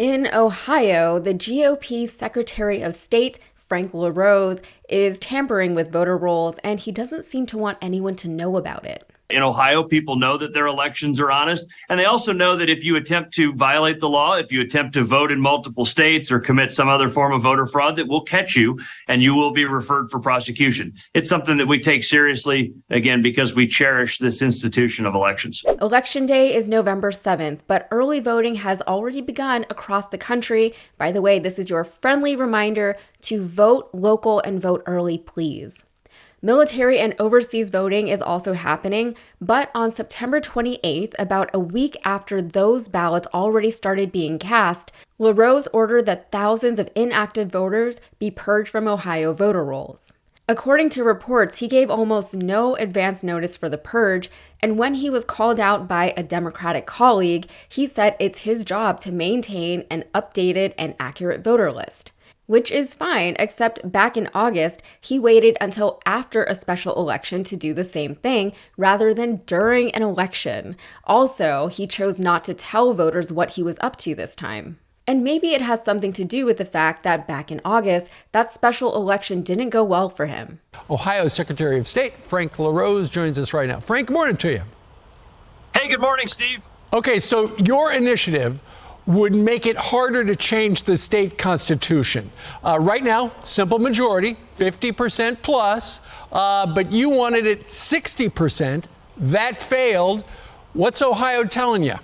In Ohio, the GOP Secretary of State, Frank LaRose, is tampering with voter rolls, and he doesn't seem to want anyone to know about it. In Ohio, people know that their elections are honest, and they also know that if you attempt to violate the law, if you attempt to vote in multiple states or commit some other form of voter fraud, that will catch you and you will be referred for prosecution. It's something that we take seriously, again, because we cherish this institution of elections. Election Day is November 7th, but early voting has already begun across the country. By the way, this is your friendly reminder to vote local and vote early, please. Military and overseas voting is also happening, but on September 28th, about a week after those ballots already started being cast, LaRose ordered that thousands of inactive voters be purged from Ohio voter rolls. According to reports, he gave almost no advance notice for the purge, and when he was called out by a Democratic colleague, he said it's his job to maintain an updated and accurate voter list. Which is fine, except back in August, he waited until after a special election to do the same thing, rather than during an election. Also, he chose not to tell voters what he was up to this time. And maybe it has something to do with the fact that back in August, that special election didn't go well for him. Ohio Secretary of State Frank LaRose joins us right now. Frank, good morning to you. Hey, good morning, Steve. Okay, so your initiative would make it harder to change the state constitution. Right now, simple majority, 50% plus, but you wanted it 60%. That failed. What's Ohio telling you?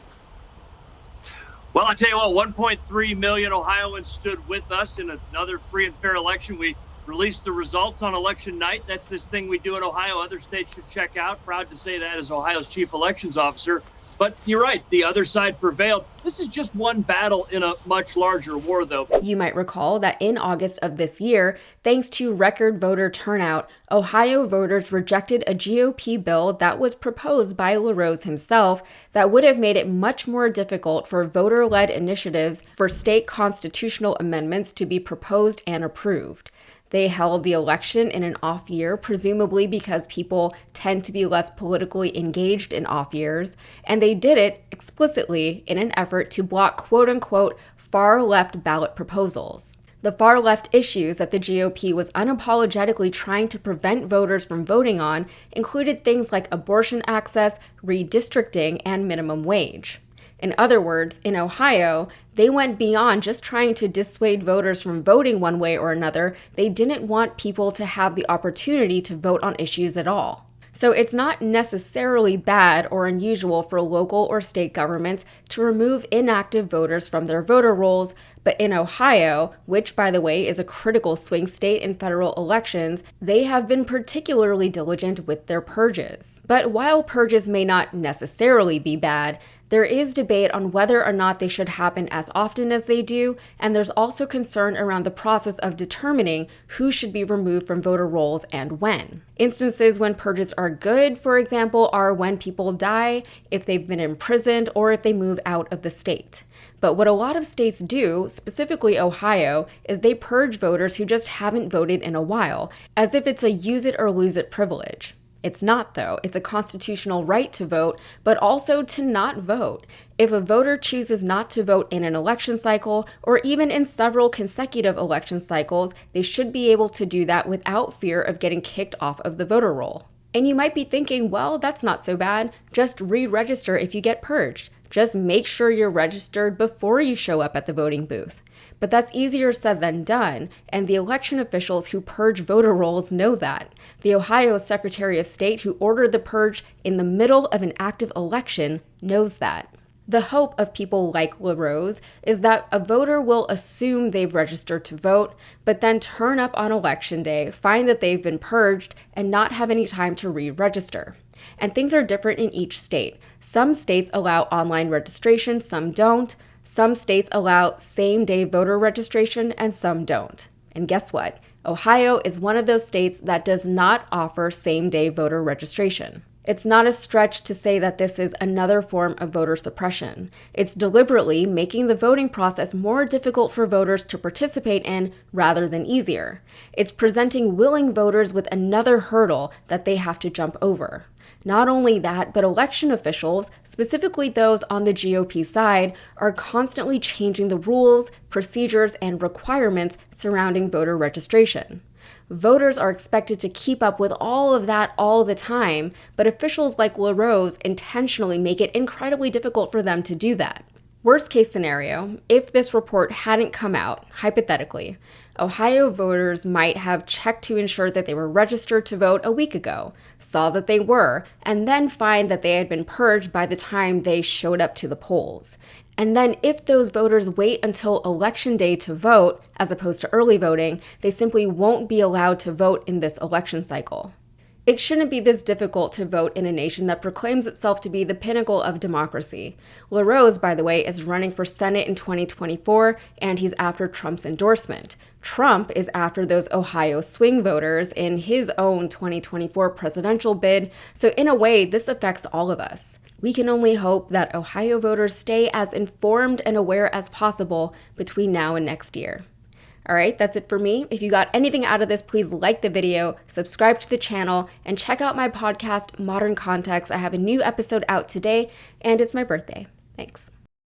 Well, I tell you what, 1.3 million Ohioans stood with us in another free and fair election. We released the results on election night. That's this thing we do in Ohio. Other states should check out. Proud to say that as Ohio's chief elections officer. But you're right, the other side prevailed. This is just one battle in a much larger war, though. You might recall that in August of this year, thanks to record voter turnout, Ohio voters rejected a GOP bill that was proposed by LaRose himself that would have made it much more difficult for voter-led initiatives for state constitutional amendments to be proposed and approved. They held the election in an off year, presumably because people tend to be less politically engaged in off years, and they did it explicitly in an effort to block quote-unquote far-left ballot proposals. The far-left issues that the GOP was unapologetically trying to prevent voters from voting on included things like abortion access, redistricting, and minimum wage. In other words, in Ohio, they went beyond just trying to dissuade voters from voting one way or another. They didn't want people to have the opportunity to vote on issues at all. So it's not necessarily bad or unusual for local or state governments to remove inactive voters from their voter rolls, but in Ohio, which by the way is a critical swing state in federal elections, they have been particularly diligent with their purges. But while purges may not necessarily be bad, there is debate on whether or not they should happen as often as they do, and there's also concern around the process of determining who should be removed from voter rolls and when. Instances when purges are good, for example, are when people die, if they've been imprisoned, or if they move out of the state. But what a lot of states do, specifically Ohio, is they purge voters who just haven't voted in a while, as if it's a use it or lose it privilege. It's not, though. It's a constitutional right to vote, but also to not vote. If a voter chooses not to vote in an election cycle, or even in several consecutive election cycles, they should be able to do that without fear of getting kicked off of the voter roll. And you might be thinking, well, that's not so bad. Just re-register if you get purged. Just make sure you're registered before you show up at the voting booth. But that's easier said than done, and the election officials who purge voter rolls know that. The Ohio Secretary of State who ordered the purge in the middle of an active election knows that. The hope of people like LaRose is that a voter will assume they've registered to vote, but then turn up on election day, find that they've been purged, and not have any time to re-register. And things are different in each state. Some states allow online registration, some don't. Some states allow same-day voter registration, and some don't. And guess what? Ohio is one of those states that does not offer same-day voter registration. It's not a stretch to say that this is another form of voter suppression. It's deliberately making the voting process more difficult for voters to participate in rather than easier. It's presenting willing voters with another hurdle that they have to jump over. Not only that, but election officials, specifically those on the GOP side, are constantly changing the rules, procedures, and requirements surrounding voter registration. Voters are expected to keep up with all of that all the time, but officials like LaRose intentionally make it incredibly difficult for them to do that. Worst case scenario, if this report hadn't come out, hypothetically, Ohio voters might have checked to ensure that they were registered to vote a week ago, saw that they were, and then find that they had been purged by the time they showed up to the polls. And then if those voters wait until election day to vote, as opposed to early voting, they simply won't be allowed to vote in this election cycle. It shouldn't be this difficult to vote in a nation that proclaims itself to be the pinnacle of democracy. LaRose, by the way, is running for Senate in 2024, and he's after Trump's endorsement. Trump is after those Ohio swing voters in his own 2024 presidential bid, so in a way, this affects all of us. We can only hope that Ohio voters stay as informed and aware as possible between now and next year. All right, that's it for me. If you got anything out of this, please like the video, subscribe to the channel, and check out my podcast, Modern Context. I have a new episode out today, and it's my birthday. Thanks.